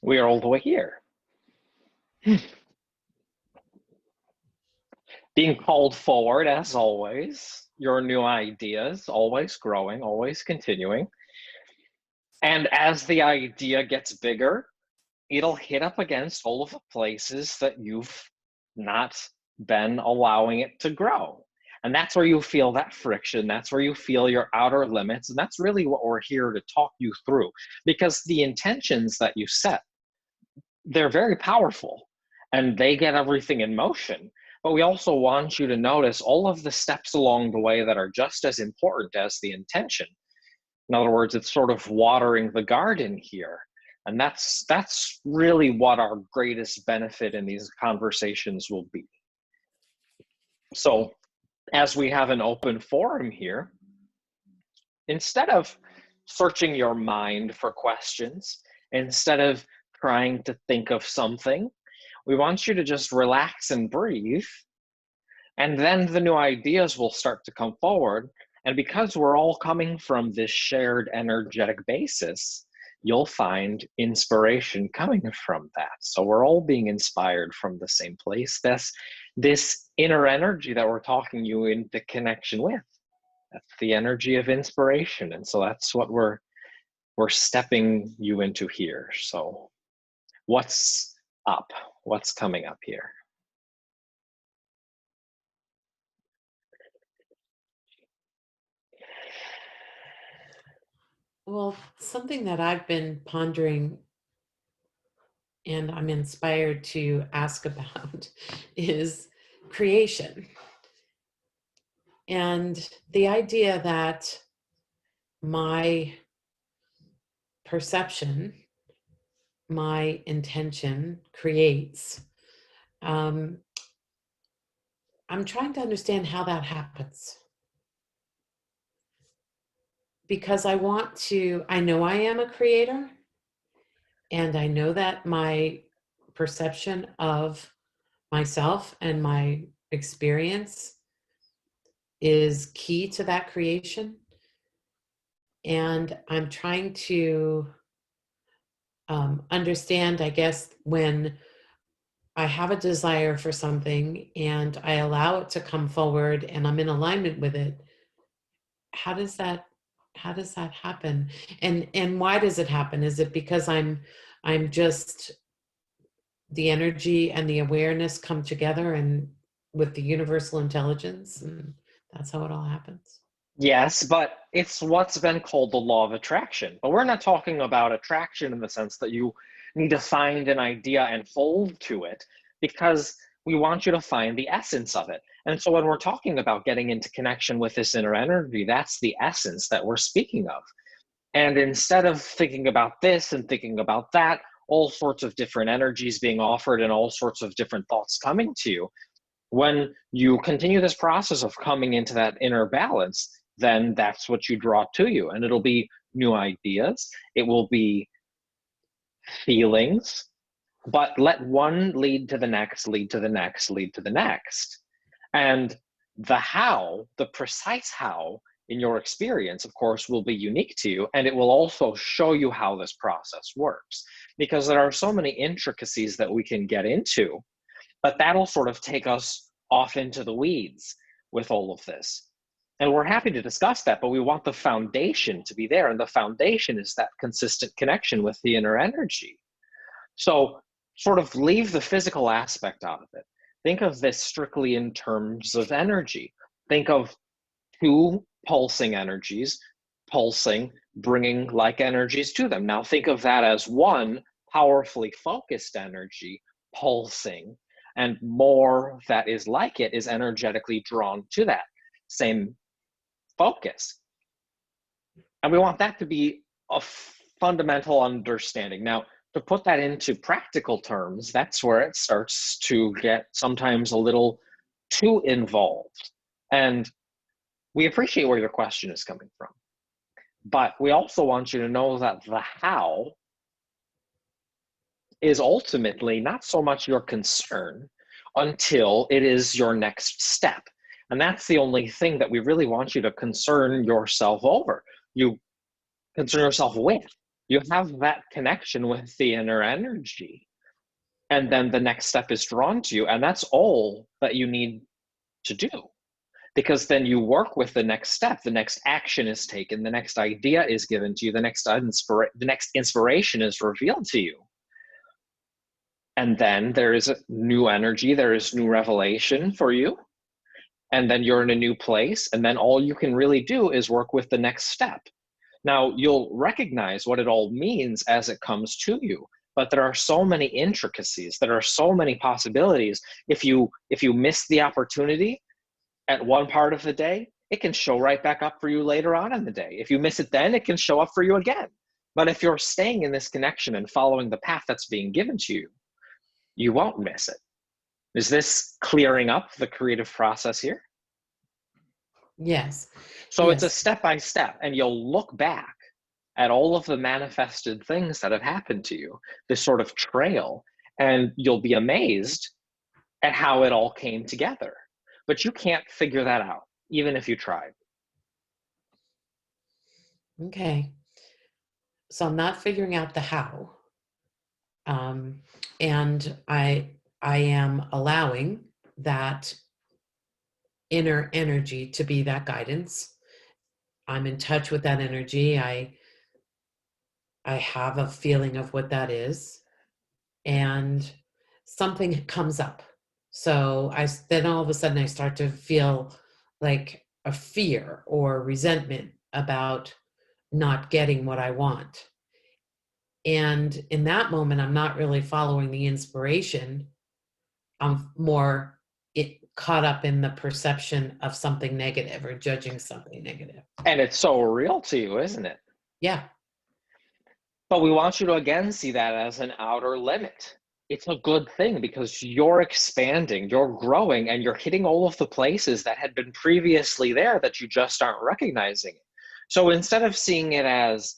We are all the way here. Being called forward, as always, your new ideas, always growing, always continuing. And as the idea gets bigger, it'll hit up against all of the places that you've not been allowing it to grow. And that's where you feel that friction. That's where you feel your outer limits. And that's really what we're here to talk you through, because the intentions that you set, they're very powerful and they get everything in motion. But we also want you to notice all of the steps along the way that are just as important as the intention. In other words, it's sort of watering the garden here. And that's really what our greatest benefit in these conversations will be. So as we have an open forum here, instead of searching your mind for questions, instead of trying to think of something, we want you to just relax and breathe. And then the new ideas will start to come forward. And because we're all coming from this shared energetic basis, you'll find inspiration coming from that. So we're all being inspired from the same place. This inner energy that we're talking you into connection with, that's the energy of inspiration. And so that's what we're stepping you into here. So what's up? What's coming up here? Well, something that I've been pondering and I'm inspired to ask about is creation. And the idea that my perception, my intention creates. I'm trying to understand how that happens. Because I know I am a creator, and I know that my perception of myself and my experience is key to that creation. And I'm trying to understand, I guess, when I have a desire for something and I allow it to come forward and I'm in alignment with it, how does that happen? And why does it happen? Is it because I'm just the energy and the awareness come together and with the universal intelligence, and that's how it all happens? Yes, but it's what's been called the law of attraction. But we're not talking about attraction in the sense that you need to find an idea and hold to it, because we want you to find the essence of it. And so when we're talking about getting into connection with this inner energy, that's the essence that we're speaking of. And instead of thinking about this and thinking about that, all sorts of different energies being offered and all sorts of different thoughts coming to you, when you continue this process of coming into that inner balance, then that's what you draw to you. And it'll be new ideas, it will be feelings, but let one lead to the next, lead to the next, lead to the next. And the how, the precise how in your experience, of course, will be unique to you. And it will also show you how this process works, because there are so many intricacies that we can get into, but that'll sort of take us off into the weeds with all of this. And we're happy to discuss that, but we want the foundation to be there. And the foundation is that consistent connection with the inner energy. So sort of leave the physical aspect out of it. Think of this strictly in terms of energy. Think of two pulsing energies, pulsing, bringing like energies to them. Now think of that as one powerfully focused energy pulsing, and more that is like it is energetically drawn to that same focus. And we want that to be a fundamental understanding. Now, to put that into practical terms, that's where it starts to get sometimes a little too involved. And we appreciate where your question is coming from. But we also want you to know that the how is ultimately not so much your concern until it is your next step. And that's the only thing that we really want you to concern yourself over. You concern yourself with. You have that connection with the inner energy. And then the next step is drawn to you. And that's all that you need to do. Because then you work with the next step, the next action is taken, the next idea is given to you, the next inspiration is revealed to you. And then there is a new energy, there is new revelation for you. And then you're in a new place. And then all you can really do is work with the next step. Now, you'll recognize what it all means as it comes to you. But there are so many intricacies, there are so many possibilities. If you miss the opportunity at one part of the day, it can show right back up for you later on in the day. If you miss it then, it can show up for you again. But if you're staying in this connection and following the path that's being given to you, you won't miss it. Is this clearing up the creative process here? Yes. So yes. It's a step-by-step, and you'll look back at all of the manifested things that have happened to you, this sort of trail, and you'll be amazed at how it all came together. But you can't figure that out, even if you tried. Okay. So I'm not figuring out the how. And I am allowing that inner energy to be that guidance. I'm in touch with that energy. I have a feeling of what that is, and something comes up. So then all of a sudden I start to feel like a fear or resentment about not getting what I want. And in that moment, I'm not really following the inspiration. I'm more caught up in the perception of something negative or judging something negative. And it's so real to you, isn't it? Yeah. But we want you to again see that as an outer limit. It's a good thing because you're expanding, you're growing, and you're hitting all of the places that had been previously there that you just aren't recognizing. So instead of seeing it as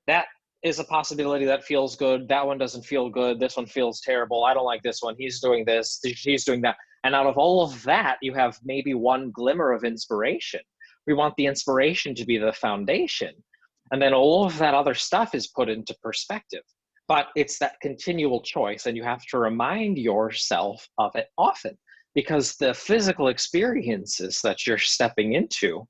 that is a possibility that feels good, that one doesn't feel good, this one feels terrible, I don't like this one, he's doing this, she's doing that. And out of all of that, you have maybe one glimmer of inspiration. We want the inspiration to be the foundation. And then all of that other stuff is put into perspective. But it's that continual choice, and you have to remind yourself of it often, because the physical experiences that you're stepping into,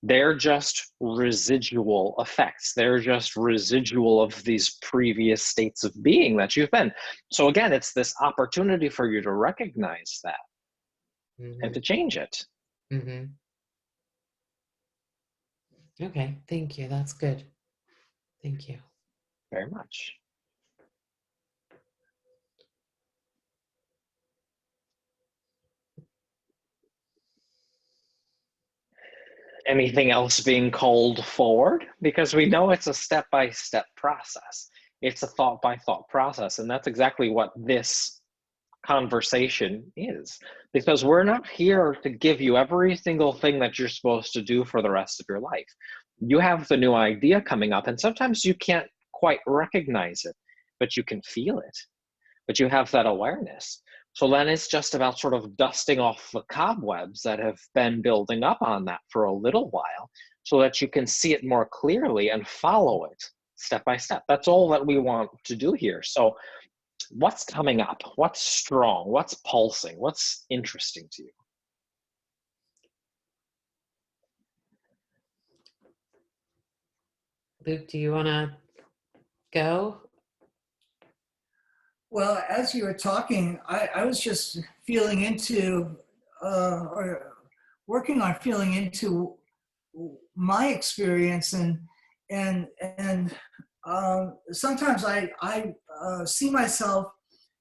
they're just residual effects. They're just residual of these previous states of being that you've been. So again, it's this opportunity for you to recognize that and to change it. Mm-hmm. Okay, thank you. That's good. Thank you. Very much. Anything else being called forward? Because we know it's a step-by-step process. It's a thought-by-thought process. And that's exactly what this conversation is. Because we're not here to give you every single thing that you're supposed to do for the rest of your life. You have the new idea coming up, and sometimes you can't quite recognize it, but you can feel it. But you have that awareness. So then it's just about sort of dusting off the cobwebs that have been building up on that for a little while so that you can see it more clearly and follow it step by step. That's all that we want to do here. So what's coming up? What's strong? What's pulsing? What's interesting to you? Luke, do you want to go? Well, as you were talking, I was just feeling into, or working on feeling into my experience, and sometimes I see myself,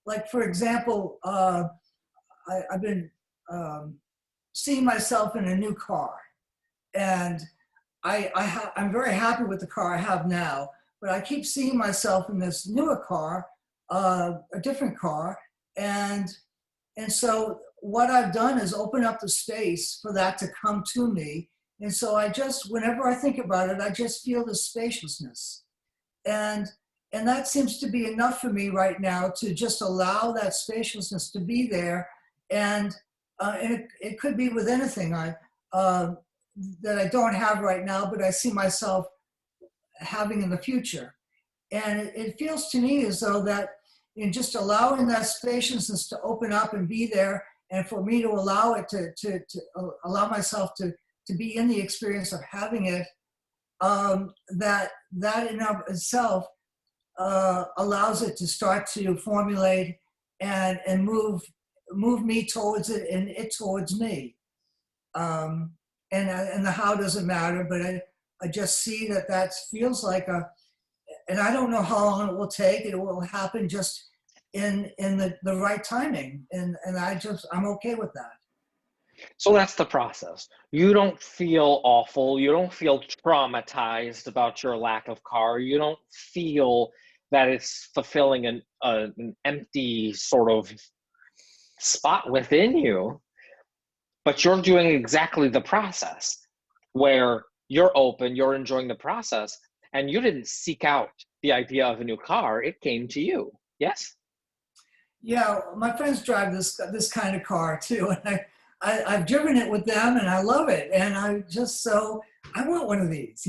like for example, I've been seeing myself in a new car, and I'm very happy with the car I have now, but I keep seeing myself in this newer car, a different car, and so what I've done is open up the space for that to come to me, and so I just, whenever I think about it, I just feel the spaciousness, and that seems to be enough for me right now to just allow that spaciousness to be there, and it could be with anything that I don't have right now, but I see myself having in the future. And it feels to me as though that in just allowing that spaciousness to open up and be there, and for me to allow it to allow myself to be in the experience of having it, that in of itself allows it to start to formulate and move me towards it and it towards me. And the how doesn't matter, but I just see that feels like and I don't know how long it will take. It will happen just in the right timing, and I'm okay with that. So that's the process. You don't feel awful. You don't feel traumatized about your lack of car. You don't feel that it's fulfilling an empty sort of spot within you, but you're doing exactly the process where you're open, you're enjoying the process, and you didn't seek out the idea of a new car. It came to you. Yes? Yeah, my friends drive this kind of car too, and I've driven it with them, and I love it, and I want one of these,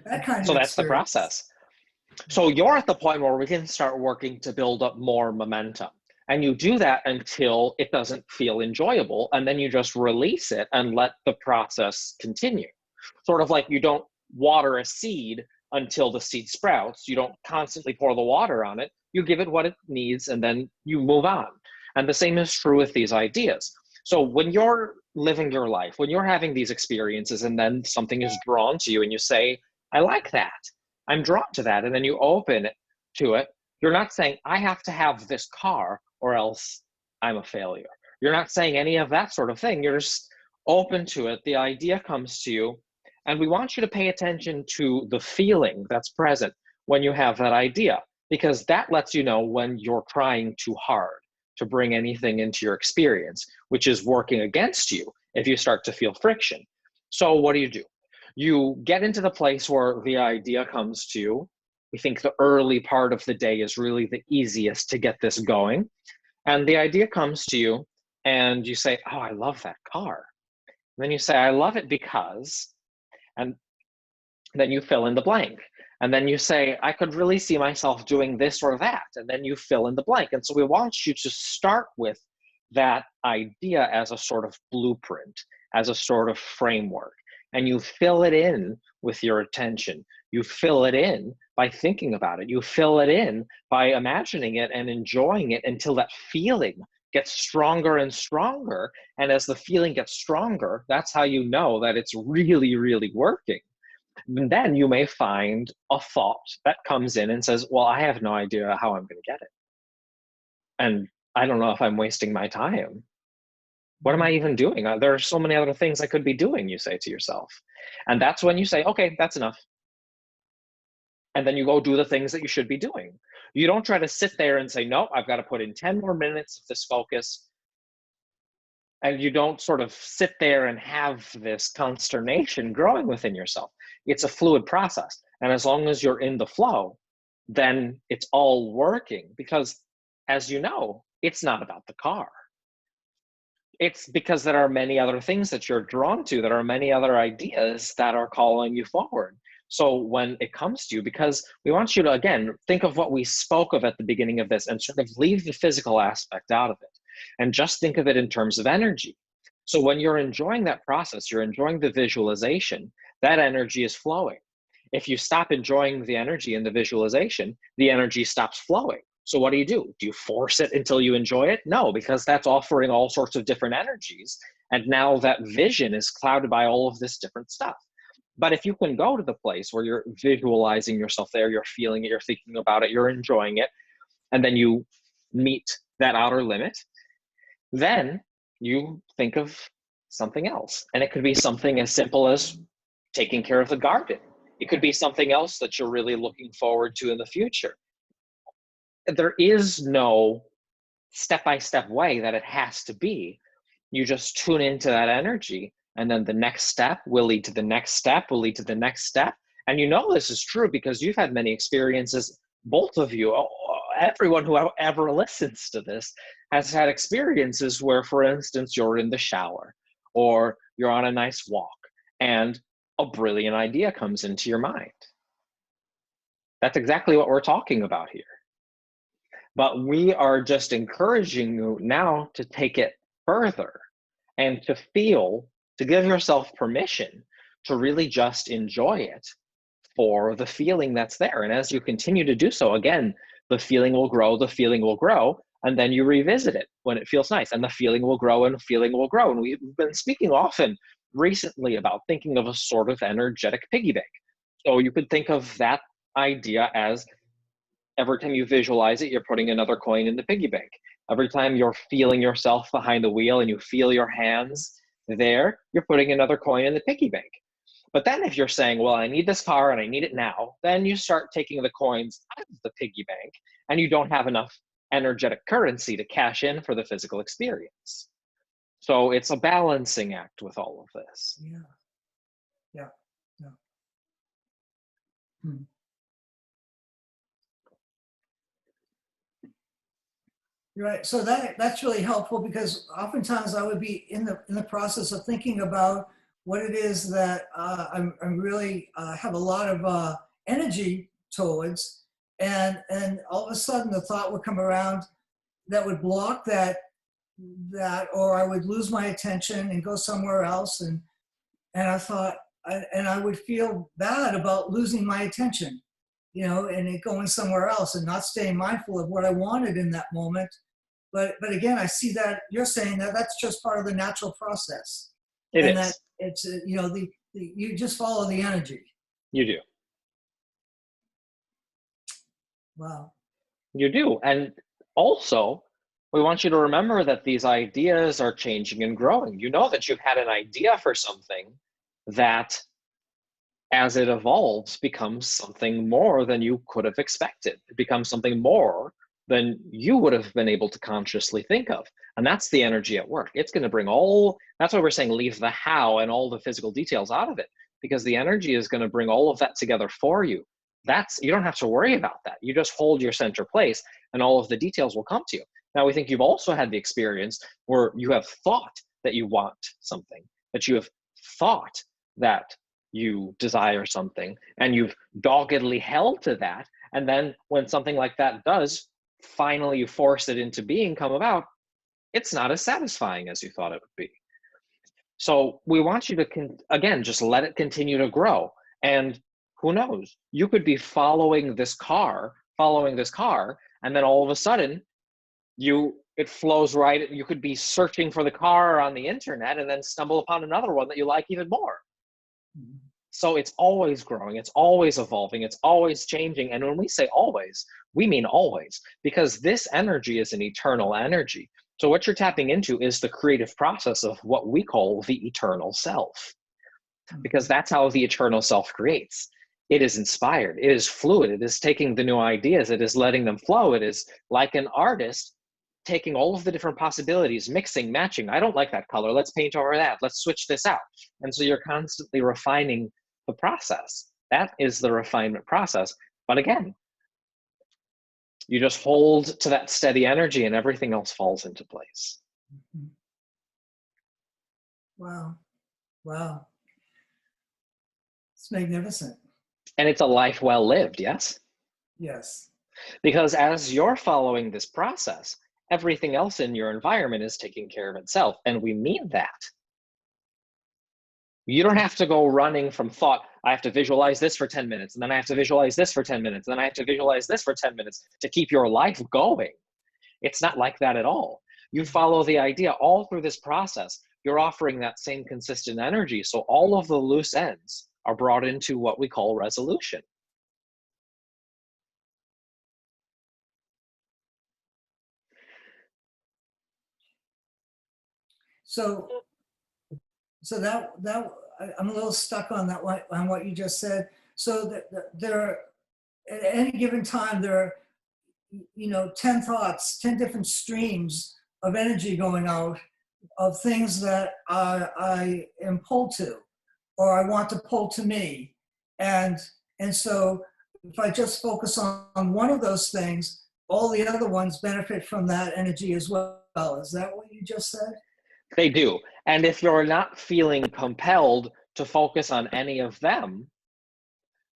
that kind So of that's the experience. process. So you're at the point where we can start working to build up more momentum. And you do that until it doesn't feel enjoyable, and then you just release it and let the process continue. Sort of like you don't water a seed until the seed sprouts. You don't constantly pour the water on it. You give it what it needs, and then you move on. And the same is true with these ideas. So when you're living your life, when you're having these experiences, and then something is drawn to you, and you say, I like that, I'm drawn to that, and then you open to it, you're not saying, I have to have this car or else I'm a failure. You're not saying any of that sort of thing. You're just open to it. The idea comes to you, and we want you to pay attention to the feeling that's present when you have that idea, because that lets you know when you're trying too hard to bring anything into your experience, which is working against you if you start to feel friction. So what do? You get into the place where the idea comes to you. We think the early part of the day is really the easiest to get this going. And the idea comes to you, and you say, oh, I love that car. And then you say, I love it because, and then you fill in the blank. And then you say, I could really see myself doing this or that. And then you fill in the blank. And so we want you to start with that idea as a sort of blueprint, as a sort of framework. And you fill it in with your attention. You fill it in by thinking about it. You fill it in by imagining it and enjoying it until that feeling gets stronger and stronger. And as the feeling gets stronger, that's how you know that it's really, really working. And then you may find a thought that comes in and says, well, I have no idea how I'm going to get it. And I don't know if I'm wasting my time. What am I even doing? There are so many other things I could be doing, you say to yourself. And that's when you say, okay, that's enough. And then you go do the things that you should be doing. You don't try to sit there and say, no, I've got to put in 10 more minutes of this focus. And you don't sort of sit there and have this consternation growing within yourself. It's a fluid process. And as long as you're in the flow, then it's all working. Because as you know, it's not about the car. It's because there are many other things that you're drawn to. There are many other ideas that are calling you forward. So when it comes to you, because we want you to, again, think of what we spoke of at the beginning of this and sort of leave the physical aspect out of it and just think of it in terms of energy. So when you're enjoying that process, you're enjoying the visualization, that energy is flowing. If you stop enjoying the energy in the visualization, the energy stops flowing. So what do? Do you force it until you enjoy it? No, because that's offering all sorts of different energies. And now that vision is clouded by all of this different stuff. But if you can go to the place where you're visualizing yourself there, you're feeling it, you're thinking about it, you're enjoying it, and then you meet that outer limit, then you think of something else. And it could be something as simple as taking care of the garden. It could be something else that you're really looking forward to in the future. There is no step-by-step way that it has to be. You just tune into that energy, and then the next step will lead to the next step, will lead to the next step. And you know this is true because you've had many experiences, both of you, everyone who ever listens to this has had experiences where, for instance, you're in the shower or you're on a nice walk and a brilliant idea comes into your mind. That's exactly what we're talking about here. But we are just encouraging you now to take it further and to feel, to give yourself permission to really just enjoy it for the feeling that's there. And as you continue to do so, again, the feeling will grow, and then you revisit it when it feels nice, and the feeling will grow and feeling will grow. And we've been speaking often recently about thinking of a sort of energetic piggy bank. So you could think of that idea as every time you visualize it, you're putting another coin in the piggy bank. Every time you're feeling yourself behind the wheel and you feel your hands there, you're putting another coin in the piggy bank. But then if you're saying, well, I need this car and I need it now, then you start taking the coins out of the piggy bank and you don't have enough energetic currency to cash in for the physical experience. So it's a balancing act with all of this. Yeah. Yeah. Yeah. Hmm. Right. So that's really helpful, because oftentimes I would be in the process of thinking about what it is that I'm really have a lot of energy towards, and all of a sudden the thought would come around that would block that, or I would lose my attention and go somewhere else, and I thought, and I would feel bad about losing my attention, and it going somewhere else and not staying mindful of what I wanted in that moment. But again, I see that you're saying that that's just part of the natural process. It and is. that it's, you just follow the energy. You do. Wow. You do. And also, we want you to remember that these ideas are changing and growing. You know that you've had an idea for something that, as it evolves, becomes something more than you could have expected. It becomes something more than you would have been able to consciously think of. And that's the energy at work. It's going to bring that's why we're saying leave the how and all the physical details out of it, because the energy is going to bring all of that together for you. You don't have to worry about that. You just hold your center place and all of the details will come to you. Now, we think you've also had the experience where you have thought that you want something, that you have thought that you desire something, and you've doggedly held to that. And then when something like that does finally you force it into being come about, it's not as satisfying as you thought it would be. So we want you to, again, just let it continue to grow. And who knows, you could be following this car, and then all of a sudden it flows right. You could be searching for the car on the internet and then stumble upon another one that you like even more. Mm-hmm. So it's always growing, it's always evolving, it's always changing. And when we say always, we mean always, because this energy is an eternal energy. So what you're tapping into is the creative process of what we call the eternal self, because that's how the eternal self creates. It is inspired, it is fluid, it is taking the new ideas, it is letting them flow. It is like an artist taking all of the different possibilities, mixing, matching. I don't like that color, let's paint over that, let's switch this out. And so you're constantly refining the process. That is the refinement process. But again, you just hold to that steady energy and everything else falls into place. Wow. Wow. It's magnificent. And it's a life well lived, yes? Yes. Because as you're following this process, everything else in your environment is taking care of itself. And we mean that. You don't have to go running from thought, I have to visualize this for 10 minutes, and then I have to visualize this for 10 minutes, and then I have to visualize this for 10 minutes to keep your life going. It's not like that at all. You follow the idea all through this process. You're offering that same consistent energy. So all of the loose ends are brought into what we call resolution. So that I'm a little stuck on that one, on what you just said. So that there are, at any given time, there are 10 thoughts, 10 different streams of energy going out, of things that I am pulled to, or I want to pull to me. And so if I just focus on one of those things, all the other ones benefit from that energy as well. Is that what you just said? They do. And if you're not feeling compelled to focus on any of them,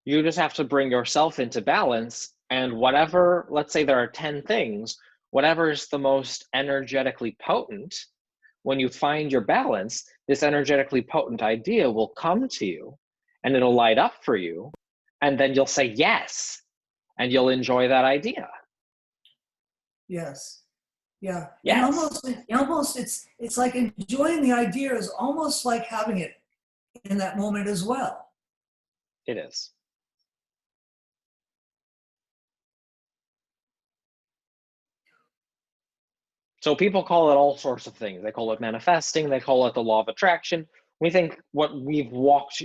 You just have to bring yourself into balance, and whatever, let's say there are 10 things, whatever is the most energetically potent, when you find your balance, this energetically potent idea will come to you and it'll light up for you. And then you'll say yes, and you'll enjoy that idea. Yes. Yeah. And Yes, almost it's like enjoying the idea is almost like having it in that moment as well. it is. So people call it all sorts of things. They call it manifesting, they call it the law of attraction. We think what we've walked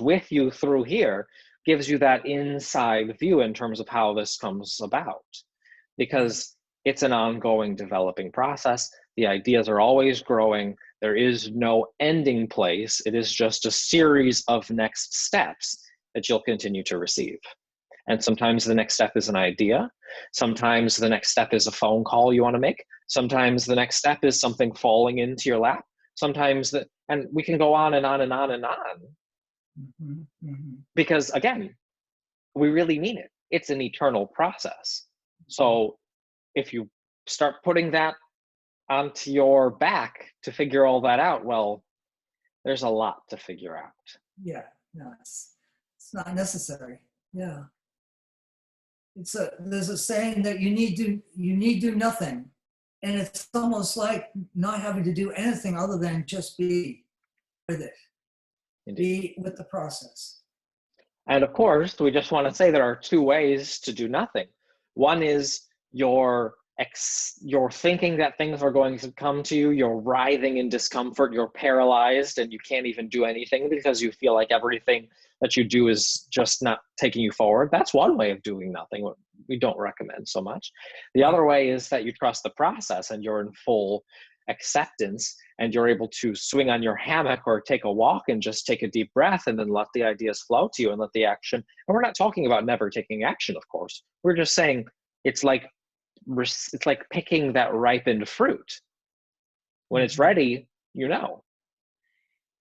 with you through here gives you that inside view in terms of how this comes about. Because it's an ongoing developing process. The ideas are always growing. There is no ending place. It is just a series of next steps that you'll continue to receive. And sometimes the next step is an idea. Sometimes the next step is a phone call you want to make. Sometimes the next step is something falling into your lap. Sometimes and we can go on and on and on and on. Mm-hmm. Mm-hmm. Because again, we really mean it. It's an eternal process. So if you start putting that onto your back to figure all that out, well, there's a lot to figure out. Yeah, no, it's not necessary. Yeah. There's a saying that you need do nothing. And it's almost like not having to do anything other than just be with it. Indeed. Be with the process. And of course, we just want to say there are two ways to do nothing. One is you're thinking that things are going to come to you, you're writhing in discomfort, you're paralyzed, and you can't even do anything because you feel like everything that you do is just not taking you forward. That's one way of doing nothing, what we don't recommend so much. The other way is that you trust the process and you're in full acceptance, and you're able to swing on your hammock or take a walk and just take a deep breath and then let the ideas flow to you and let the action. And we're not talking about never taking action, of course. We're just saying it's like picking that ripened fruit. When it's ready, you know.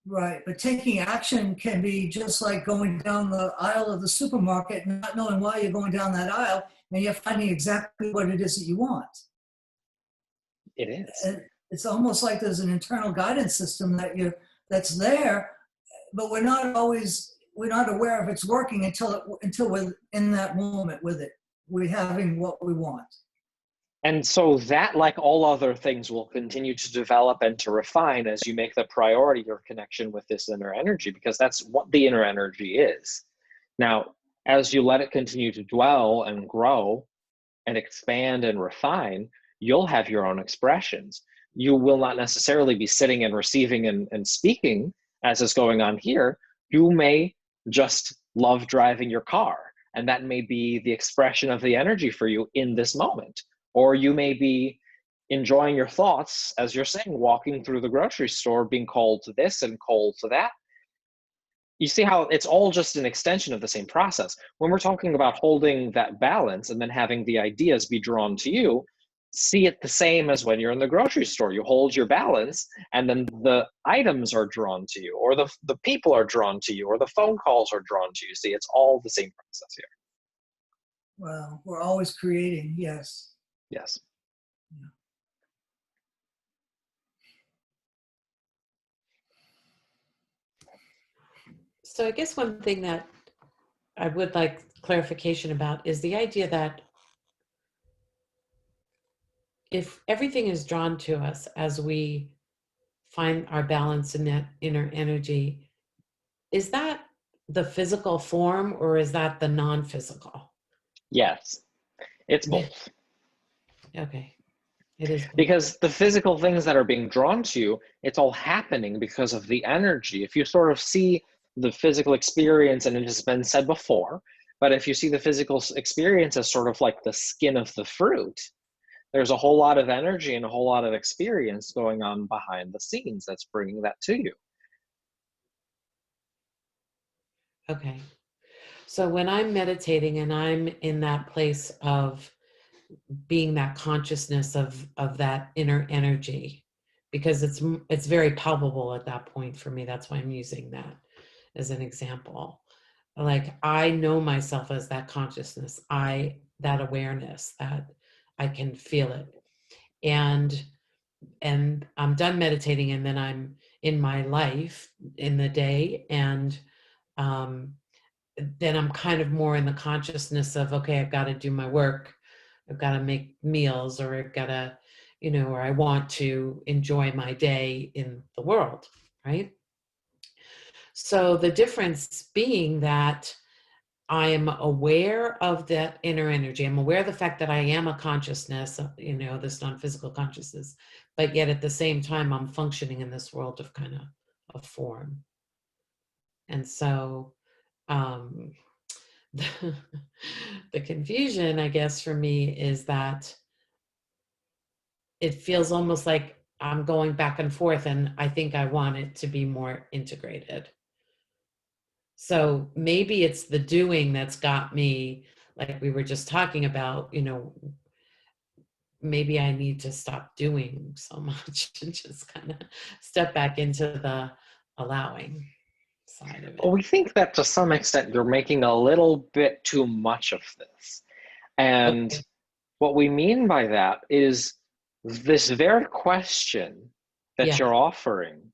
Right, but taking action can be just like going down the aisle of the supermarket and not knowing why you're going down that aisle, and you're finding exactly what it is that you want. It is. And it's almost like there's an internal guidance system that's there, but we're not aware of it's working until we're in that moment with it. We're having what we want. And so that, like all other things, will continue to develop and to refine as you make the priority your connection with this inner energy, because that's what the inner energy is. Now, as you let it continue to dwell and grow and expand and refine, you'll have your own expressions. You will not necessarily be sitting and receiving and speaking as is going on here. You may just love driving your car, and that may be the expression of the energy for you in this moment. Or you may be enjoying your thoughts, as you're saying, walking through the grocery store, being called to this and called to that. You see how it's all just an extension of the same process. When we're talking about holding that balance and then having the ideas be drawn to you, see it the same as when you're in the grocery store. You hold your balance and then the items are drawn to you, or the people are drawn to you, or the phone calls are drawn to you. See, it's all the same process here. Well, we're always creating, yes. Yes. Yeah. So I guess one thing that I would like clarification about is the idea that if everything is drawn to us as we find our balance in that inner energy, is that the physical form or is that the non-physical? Yes, it's both. Okay, it is both. Because the physical things that are being drawn to you, it's all happening because of the energy. If you sort of see the physical experience, and it has been said before, but if you see the physical experience as sort of like the skin of the fruit, there's a whole lot of energy and a whole lot of experience going on behind the scenes that's bringing that to you. Okay. So when I'm meditating and I'm in that place of being that consciousness of that inner energy, because it's very palpable at that point for me. That's why I'm using that as an example. like I know myself as that consciousness, that awareness, that I can feel it. And I'm done meditating, and then I'm in my life in the day, and then I'm kind of more in the consciousness of, okay, I've got to do my work, I've got to make meals, or I've got to, or I want to enjoy my day in the world, right? So the difference being that I am aware of that inner energy. I'm aware of the fact that I am a consciousness, this non-physical consciousness, but yet at the same time, I'm functioning in this world of kind of a form. And so um, the confusion, I guess, for me is that it feels almost like I'm going back and forth, and I think I want it to be more integrated. So maybe it's the doing that's got me, like we were just talking about, maybe I need to stop doing so much and just kind of step back into the allowing side of Well, it. we think that to some extent you're making a little bit too much of this. And Okay. what we mean by that is this very question that Yeah. you're offering,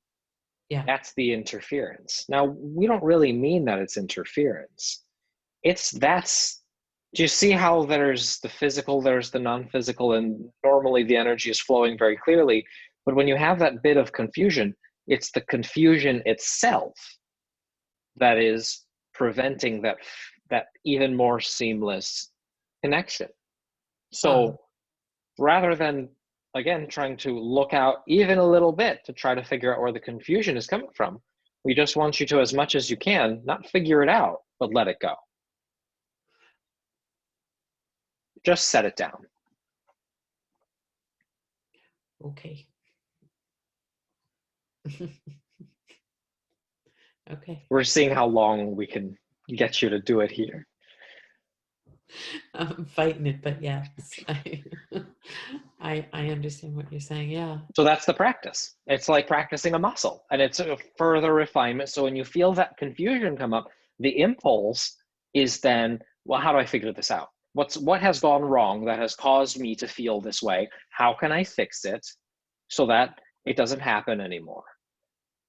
Yeah. that's the interference. Now, we don't really mean that it's interference. Do you see how there's the physical, there's the non-physical, and normally the energy is flowing very clearly. But when you have that bit of confusion, it's the confusion itself that is preventing that even more seamless connection. So rather than, again, trying to look out even a little bit to try to figure out where the confusion is coming from, we just want you to, as much as you can, not figure it out, but let it go. Just set it down. Okay. Okay. We're seeing how long we can get you to do it here. I'm fighting it, but yes, I understand what you're saying. Yeah. So that's the practice. It's like practicing a muscle, and it's a further refinement. So when you feel that confusion come up, the impulse is then, well, how do I figure this out? What has gone wrong that has caused me to feel this way? How can I fix it so that it doesn't happen anymore?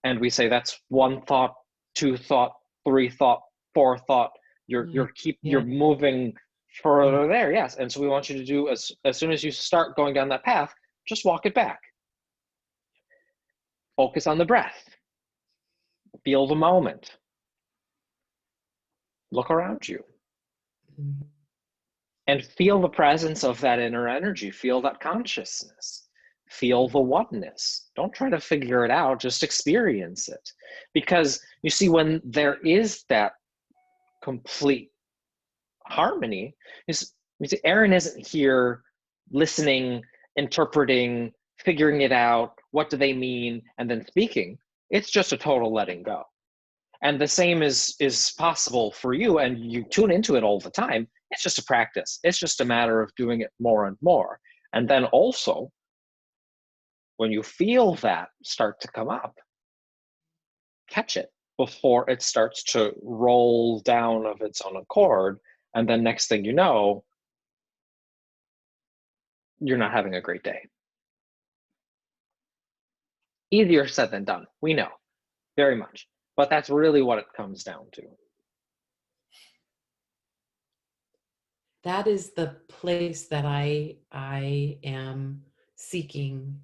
And we say that's one thought, two thought, three thought, four thought. You're moving further there, yes. And so we want you to do, as soon as you start going down that path, just walk it back. Focus on the breath. Feel the moment. Look around you. Mm-hmm. And feel the presence of that inner energy. Feel that consciousness. Feel the oneness. Don't try to figure it out, just experience it. Because you see, when there is that complete harmony, Aaron isn't here listening, interpreting, figuring it out, what do they mean, and then speaking. It's just a total letting go. And the same is possible for you, and you tune into it all the time. It's just a practice. It's just a matter of doing it more and more. And then also, when you feel that start to come up, catch it before it starts to roll down of its own accord. And then next thing you know, you're not having a great day. Easier said than done. We know, very much. But that's really what it comes down to. That is the place that I am seeking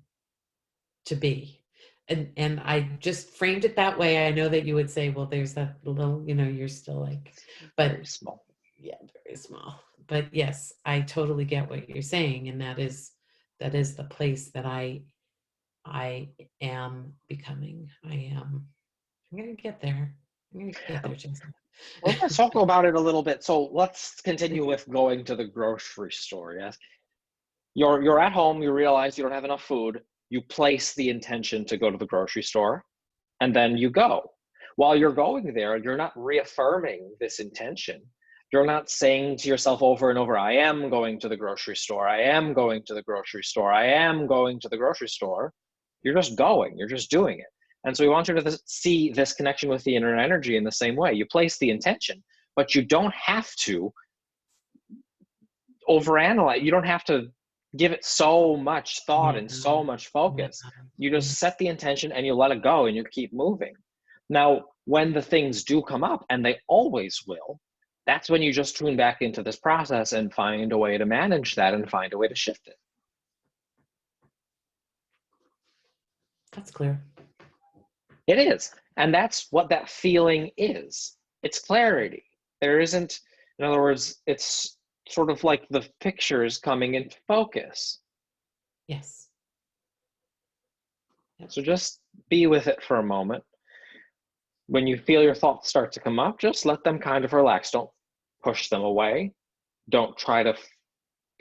to be. And I just framed it that way. I know that you would say, well, there's that little, you're still like, but very small. Yeah, very small. But yes, I totally get what you're saying. And that is the place that I am becoming. I'm going to get there. I'm going to get there, Jason. Well, let's talk about it a little bit. So let's continue with going to the grocery store. Yes. You're at home, you realize you don't have enough food, you place the intention to go to the grocery store, and then you go. While you're going there, you're not reaffirming this intention. You're not saying to yourself over and over, I am going to the grocery store, I am going to the grocery store, I am going to the grocery store. You're just going, you're just doing it. And so we want you to see this connection with the inner energy in the same way. You place the intention, but you don't have to overanalyze. You don't have to give it so much thought Yeah. and so much focus. Yeah. You just set the intention and you let it go and you keep moving. Now, when the things do come up, and they always will, that's when you just tune back into this process and find a way to manage that and find a way to shift it. That's clear. It is. And that's what that feeling is. It's clarity. There isn't, in other words, it's sort of like the pictures coming into focus. Yes. Yep. So just be with it for a moment. When you feel your thoughts start to come up, just let them kind of relax. Don't push them away. Don't try to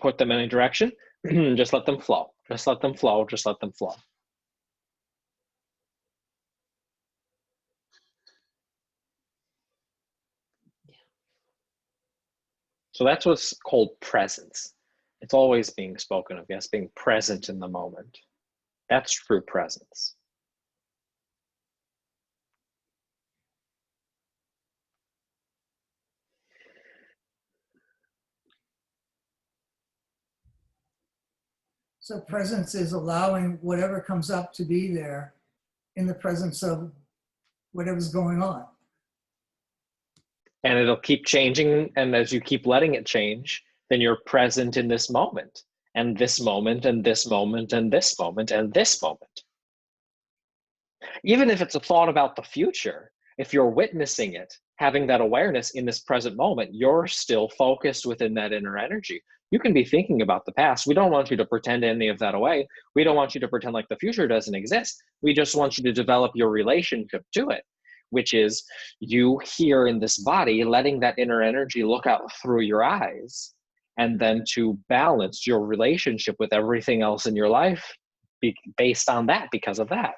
put them in a direction. Just let them flow. Just let them flow. Just let them flow. So that's what's called presence. It's always being spoken of, yes, being present in the moment. That's true presence. So presence is allowing whatever comes up to be there in the presence of whatever's going on. And it'll keep changing. And as you keep letting it change, then you're present in this moment, and this moment, and this moment, and this moment, and this moment. Even if it's a thought about the future, if you're witnessing it, having that awareness in this present moment, you're still focused within that inner energy. You can be thinking about the past. We don't want you to pretend any of that away. We don't want you to pretend like the future doesn't exist. We just want you to develop your relationship to it, which is you here in this body, letting that inner energy look out through your eyes, and then to balance your relationship with everything else in your life based on that, because of that.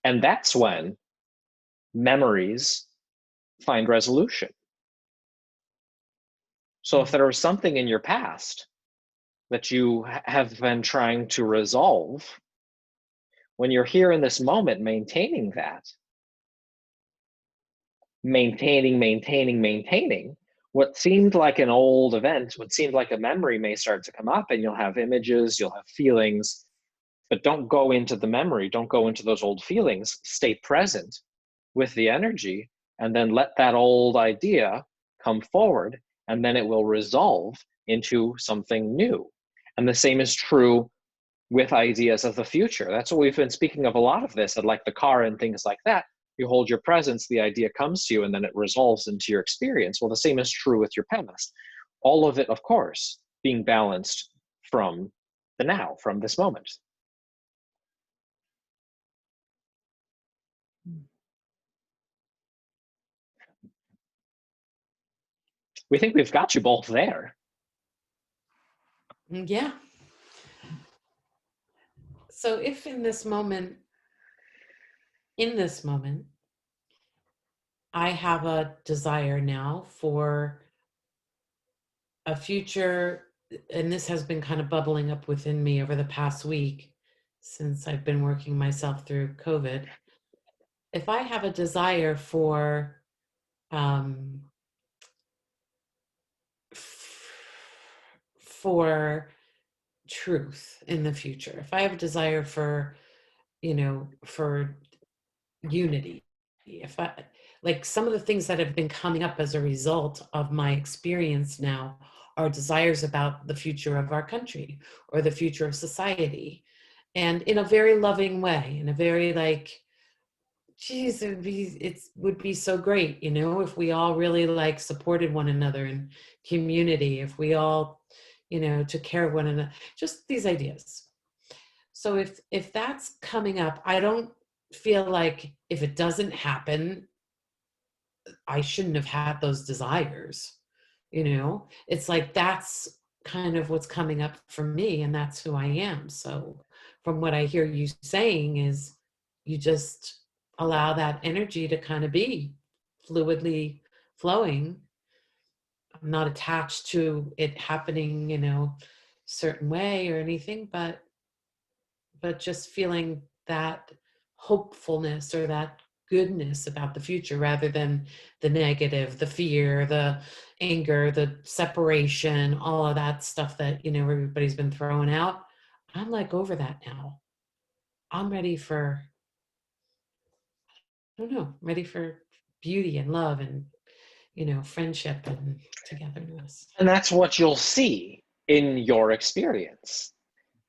And that's when memories find resolution. So if there was something in your past that you have been trying to resolve, when you're here in this moment, maintaining that, maintaining, what seemed like an old event, what seemed like a memory may start to come up, and you'll have images, you'll have feelings, but don't go into the memory, don't go into those old feelings, stay present with the energy, and then let that old idea come forward, and then it will resolve into something new. And the same is true with ideas of the future. That's what we've been speaking of a lot of this, and like the car and things like that. You hold your presence, the idea comes to you, and then it resolves into your experience. Well, the same is true with your past. All of it, of course, being balanced from the now, from this moment. We think we've got you both there. Yeah. So if in this moment, I have a desire now for a future, and this has been kind of bubbling up within me over the past week since I've been working myself through COVID. If I have a desire for for truth in the future, if I have a desire for, for unity, if I, like, some of the things that have been coming up as a result of my experience now are desires about the future of our country or the future of society, and in a very loving way, in a very like, geez, it would be so great, if we all really like supported one another in community, if we all, took care of one another, just these ideas. So if that's coming up, I don't feel like if it doesn't happen, I shouldn't have had those desires. It's like that's kind of what's coming up for me, and that's who I am. So from what I hear you saying is you just allow that energy to kind of be fluidly flowing. I'm not attached to it happening, certain way or anything, but just feeling that hopefulness or that goodness about the future rather than the negative, the fear, the anger, the separation, all of that stuff that, you know, everybody's been throwing out. I'm like over that now. I'm ready for, I don't know, ready for beauty and love and, you know, friendship and togetherness. And that's what you'll see in your experience.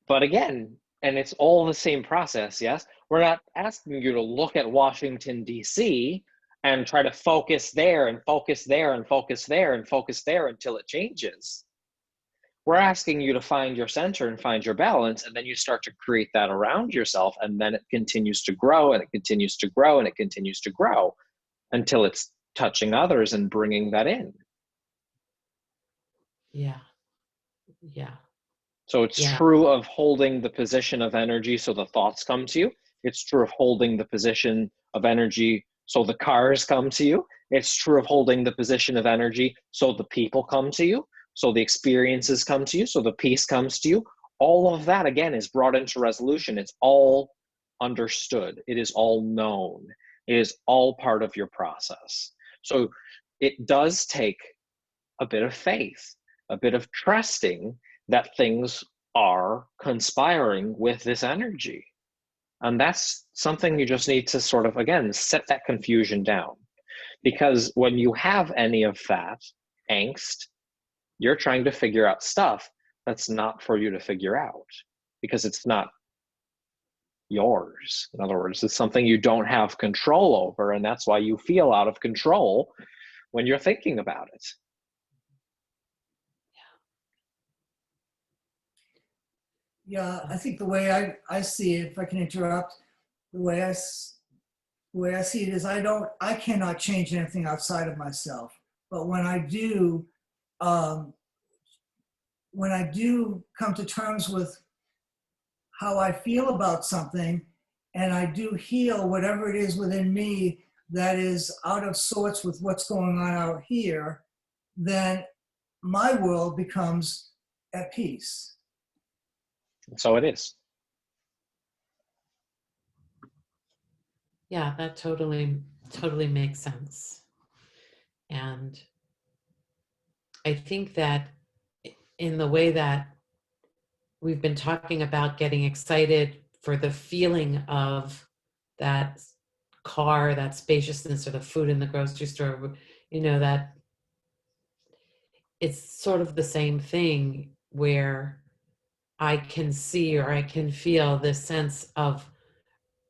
But again, and it's all the same process, yes? We're not asking you to look at Washington, D.C. and try to focus there and focus there and focus there and focus there until it changes. We're asking you to find your center and find your balance, and then you start to create that around yourself, and then it continues to grow and it continues to grow and it continues to grow until it's touching others and bringing that in. Yeah. Yeah. So it's Yeah. true of holding the position of energy so the thoughts come to you. It's true of holding the position of energy so the cars come to you. It's true of holding the position of energy so the people come to you, so the experiences come to you, so the peace comes to you. All of that, again, is brought into resolution. It's all understood. It is all known. It is all part of your process. So it does take a bit of faith, a bit of trusting that things are conspiring with this energy. And that's something you just need to sort of, again, set that confusion down. Because when you have any of that angst, you're trying to figure out stuff that's not for you to figure out because it's not yours. In other words, it's something you don't have control over, and that's why you feel out of control when you're thinking about it. Yeah, I think the way I see it, if I can interrupt, the way I see it is I cannot change anything outside of myself. But when I do come to terms with how I feel about something, and I do heal whatever it is within me that is out of sorts with what's going on out here, then my world becomes at peace. So it is. Yeah, that totally makes sense. And I think that in the way that we've been talking about getting excited for the feeling of that car, that spaciousness, or the food in the grocery store, you know, that it's sort of the same thing where I can see or I can feel this sense of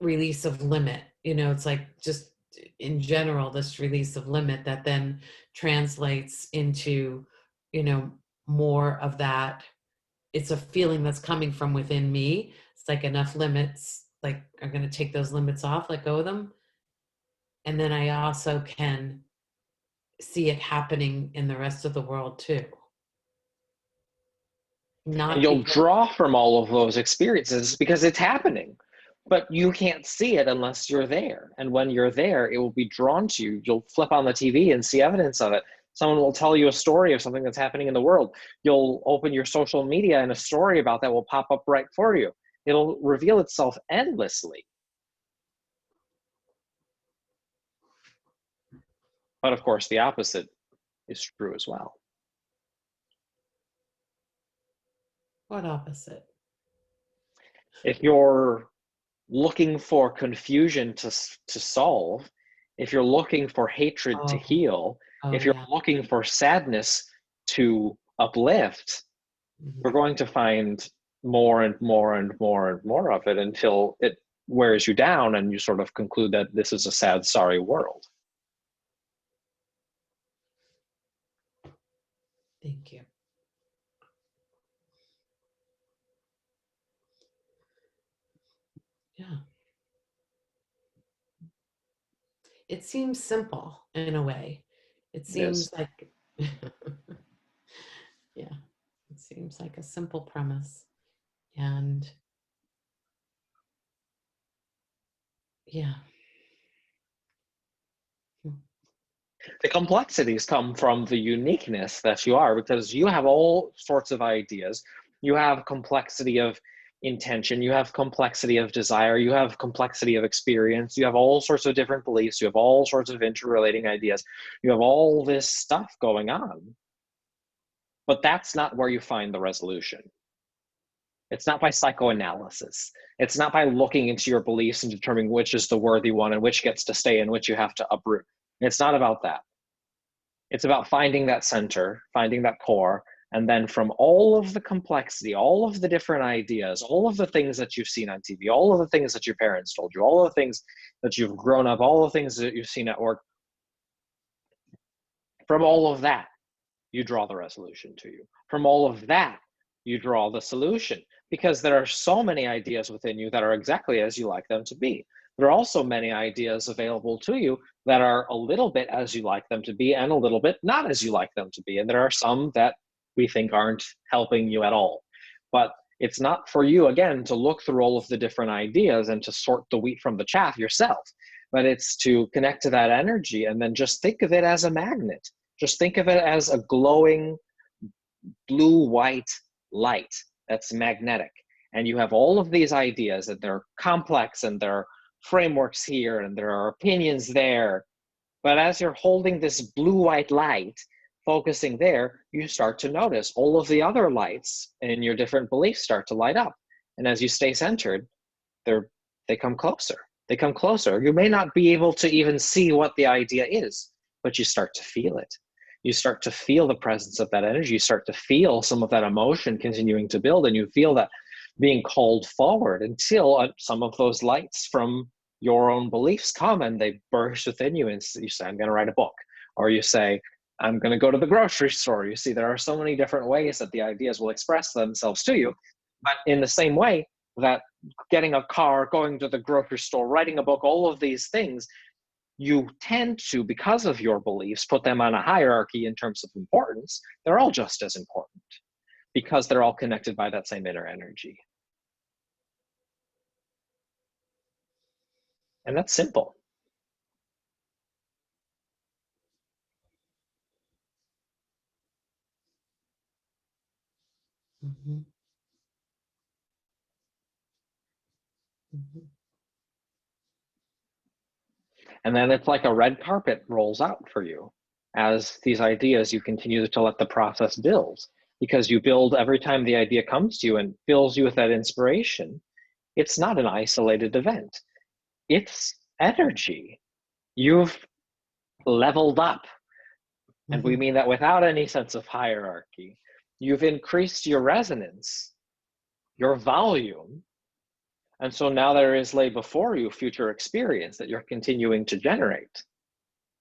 release of limit. You know, it's like just in general, this release of limit that then translates into, you know, more of that. It's a feeling that's coming from within me. It's like enough limits, like I'm going to take those limits off, let go of them. And then I also can see it happening in the rest of the world too. And Not you'll because, draw from all of those experiences because it's happening. But you can't see it unless you're there. And when you're there, it will be drawn to you. You'll flip on the TV and see evidence of it. Someone will tell you a story of something that's happening in the world. You'll open your social media and a story about that will pop up right for you. It'll reveal itself endlessly. But of course, the opposite is true as well. what opposite? If you're looking for confusion to solve, if you're looking for hatred to Oh, heal, if you're yeah. looking for sadness to uplift, Mhm. we're going to find more and more and more and more of it until it wears you down and you sort of conclude that this is a sad, sorry world. Thank you. Yeah. It seems simple in a way. It It is. seems like, yeah, it seems like a simple premise. And yeah. The complexities come from the uniqueness that you are because you have all sorts of ideas. You have complexity of intention, you have complexity of desire, you have complexity of experience, you have all sorts of different beliefs, you have all sorts of interrelating ideas, you have all this stuff going on. But that's not where you find the resolution. It's not by psychoanalysis. It's not by looking into your beliefs and determining which is the worthy one and which gets to stay and which you have to uproot. It's not about that. It's about finding that center, finding that core, and then from all of the complexity, all of the different ideas, all of the things that you've seen on TV, all of the things that your parents told you, all of the things that you've grown up, all the things that you've seen at work, from all of that, you draw the resolution to you. From all of that, you draw the solution, because there are so many ideas within you that are exactly as you like them to be. There are also many ideas available to you that are a little bit as you like them to be and a little bit not as you like them to be. And there are some that we think aren't helping you at all. But it's not for you, again, to look through all of the different ideas and to sort the wheat from the chaff yourself, but it's to connect to that energy and then just think of it as a magnet. Just think of it as a glowing blue-white light that's magnetic. And you have all of these ideas that they're complex and there are frameworks here and there are opinions there. But as you're holding this blue-white light, focusing there, you start to notice all of the other lights in your different beliefs start to light up. And as you stay centered, they come closer. They come closer. You may not be able to even see what the idea is, but you start to feel it. You start to feel the presence of that energy. You start to feel some of that emotion continuing to build, and you feel that being called forward until some of those lights from your own beliefs come and they burst within you, and you say, I'm going to write a book. Or you say, I'm going to go to the grocery store. You see, there are so many different ways that the ideas will express themselves to you. But in the same way that getting a car, going to the grocery store, writing a book, all of these things, you tend to, because of your beliefs, put them on a hierarchy in terms of importance. They're all just as important because they're all connected by that same inner energy. And that's simple. Mm-hmm. Mm-hmm. And then it's like a red carpet rolls out for you as these ideas, you continue to let the process build, because you build every time the idea comes to you and fills you with that inspiration. It's not an isolated event. It's energy. You've leveled up. And we mean that without any sense of hierarchy. You've increased your resonance, your volume. And so now there is laid before you future experience that you're continuing to generate.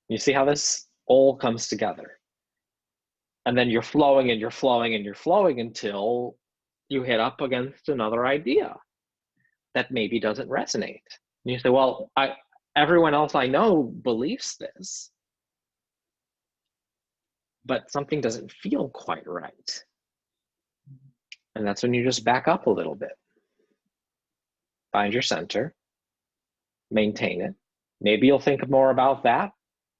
You see how this all comes together. And then you're flowing and you're flowing and you're flowing until you hit up against another idea that maybe doesn't resonate. And you say, well, everyone else I know believes this, but something doesn't feel quite right. And that's when you just back up a little bit. Find your center, maintain it. Maybe you'll think more about that.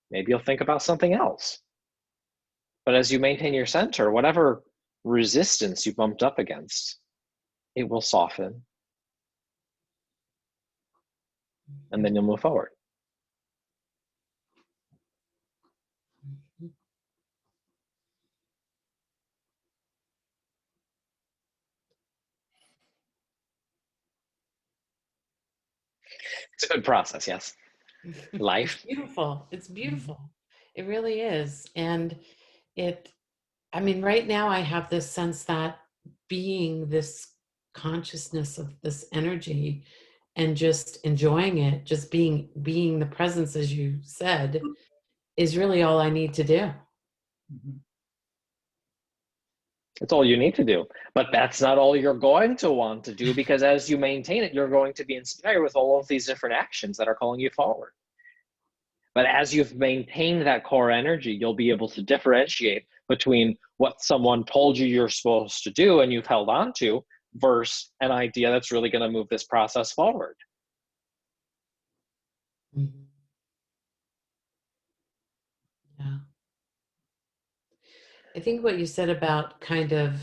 Maybe you'll think about something else. But as you maintain your center, whatever resistance you bumped up against, it will soften. And then you'll move forward. It's a good process, yes. Life. It's beautiful. It's beautiful. It really is. And I mean, right now I have this sense that being this consciousness of this energy and just enjoying it, just being the presence, as you said, is really all I need to do. It's all you need to do. But that's not all you're going to want to do, because as you maintain it, you're going to be inspired with all of these different actions that are calling you forward. But as you've maintained that core energy, you'll be able to differentiate between what someone told you you're supposed to do and you've held on to versus an idea that's really going to move this process forward. Mm-hmm. Yeah. I think what you said about kind of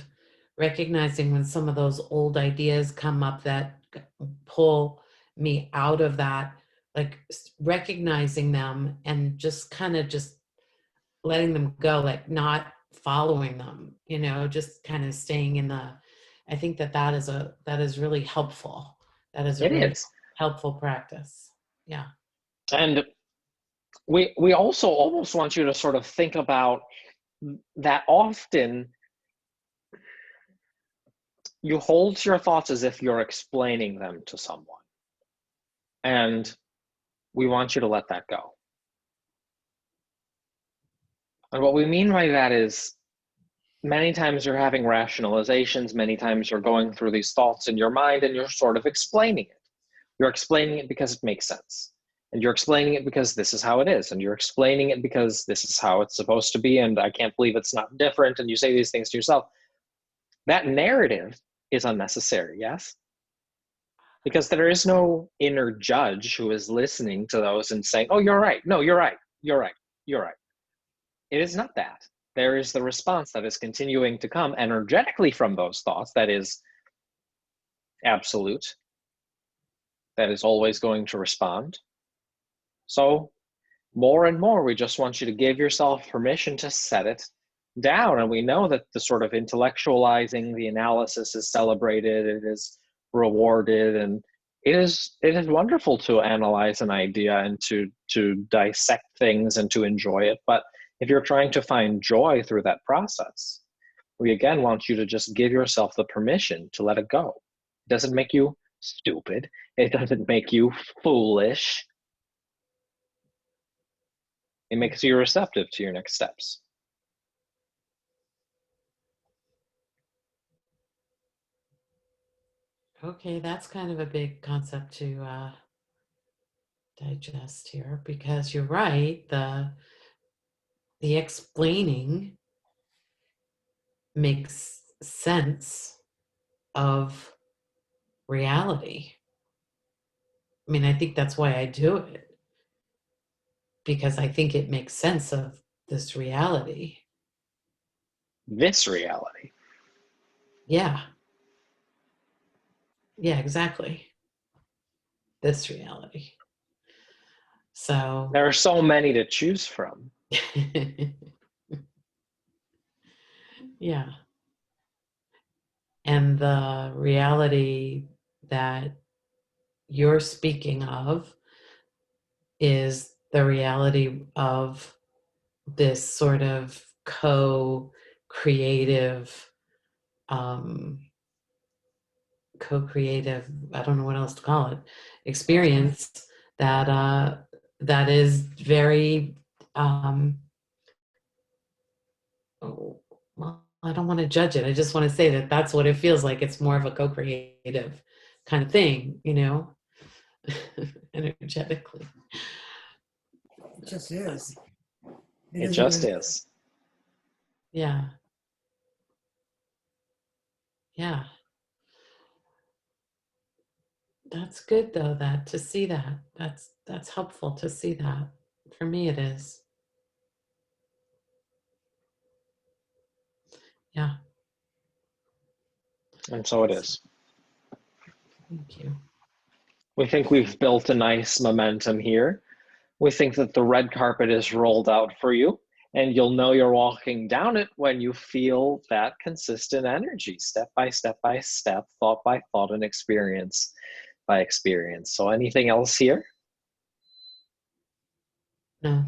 recognizing when some of those old ideas come up that pull me out of that, like recognizing them and just kind of just letting them go, like not following them, you know, just kind of staying in the, I think that is really helpful. That is a It really is. helpful practice. Yeah. And we also almost want you to sort of think about that often you hold your thoughts as if you're explaining them to someone. And we want you to let that go. And what we mean by that is many times you're having rationalizations, many times you're going through these thoughts in your mind and you're sort of explaining it. You're explaining it because it makes sense. And you're explaining it because this is how it is. And you're explaining it because this is how it's supposed to be. And I can't believe it's not different. And you say these things to yourself. That narrative is unnecessary, yes? Because there is no inner judge who is listening to those and saying, oh, you're right. No, you're right. You're right. You're right. It is not that. There is the response that is continuing to come energetically from those thoughts that is absolute, that is always going to respond. So more and more, we just want you to give yourself permission to set it down. And we know that the sort of intellectualizing, the analysis is celebrated, it is rewarded, and it is wonderful to analyze an idea and to dissect things and to enjoy it. But if you're trying to find joy through that process, we again want you to just give yourself the permission to let it go. It doesn't make you stupid. It doesn't make you foolish. It makes you receptive to your next steps. Okay, that's kind of a big concept to digest here, because you're right, the explaining makes sense of reality. I mean, I think that's why I do it, because I think it makes sense of this reality. This reality. Yeah. Yeah, exactly. This reality. So There are so many to choose from. yeah. And the reality that you're speaking of is the reality of this sort of co-creative, I don't know what else to call it, experience that that is very oh, well, I don't want to judge it. I just want to say that that's what it feels like. It's more of a co-creative kind of thing, you know, energetically. It just is. It Is what just it is. is. Yeah. Yeah. That's good though, that to see that. That's helpful to see that. For me it is. Yeah. And so it is. Thank you. We think we've built a nice momentum here. We think that the red carpet is rolled out for you, and you'll know you're walking down it when you feel that consistent energy, step by step by step, thought by thought, and experience by experience. So anything else here? No.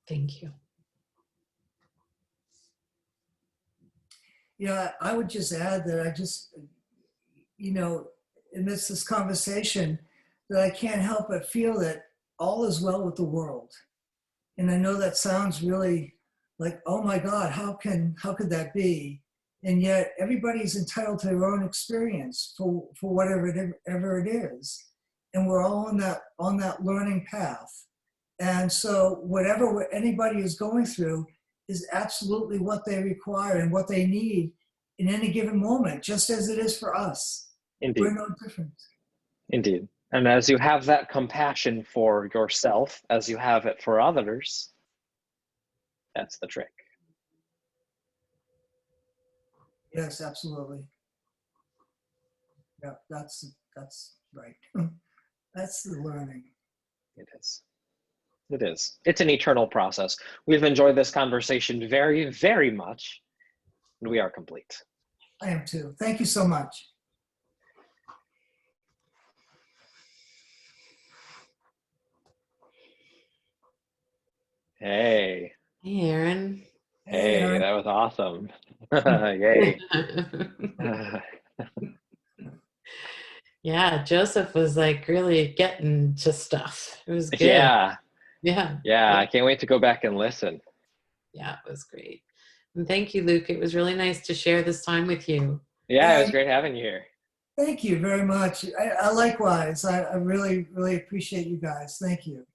Thank you. Yeah, I would just add that I just, amidst this conversation, that I can't help but feel that all is well with the world. And I know that sounds really like, oh my God, how could that be? And yet everybody's entitled to their own experience for whatever ever it is. And we're all on that learning path. And so whatever anybody is going through is absolutely what they require and what they need in any given moment, just as it is for us. Indeed. We're no different. Indeed. And as you have that compassion for yourself, as you have it for others, that's the trick. Yes, absolutely. Yeah, that's right. That's the learning. It is. It is. It's an eternal process. We've enjoyed this conversation very, very much, and we are complete. I am too. Thank you so much. Hey, Hey, Aaron. Hey, hey, Aaron. that was awesome. Yay. Yeah, Joseph was like really getting to stuff. It was good. Yeah, Yeah. yeah, I can't wait to go back and listen. Yeah, it was great. And thank you, Luke. It was really nice to share this time with you. Yeah, it was Yeah, great having you here. thank you very much. I likewise. I really, really appreciate you guys. Thank you.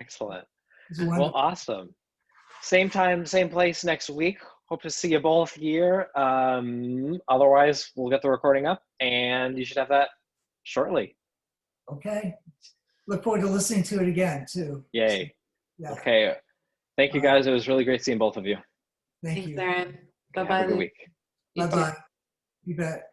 Excellent. It's Well, wonderful. awesome. Same time, same place next week. Hope to see you both here. Otherwise, we'll get the recording up, and you should have that shortly. Okay. Look forward to listening to it again too. Yay. Yeah. Okay. Thank you, All right. guys. It was really great seeing both of you. Thank Thanks, you. Aaron. Okay, have Bye-bye, a good Luke. week. You too. Bye-bye. You bet.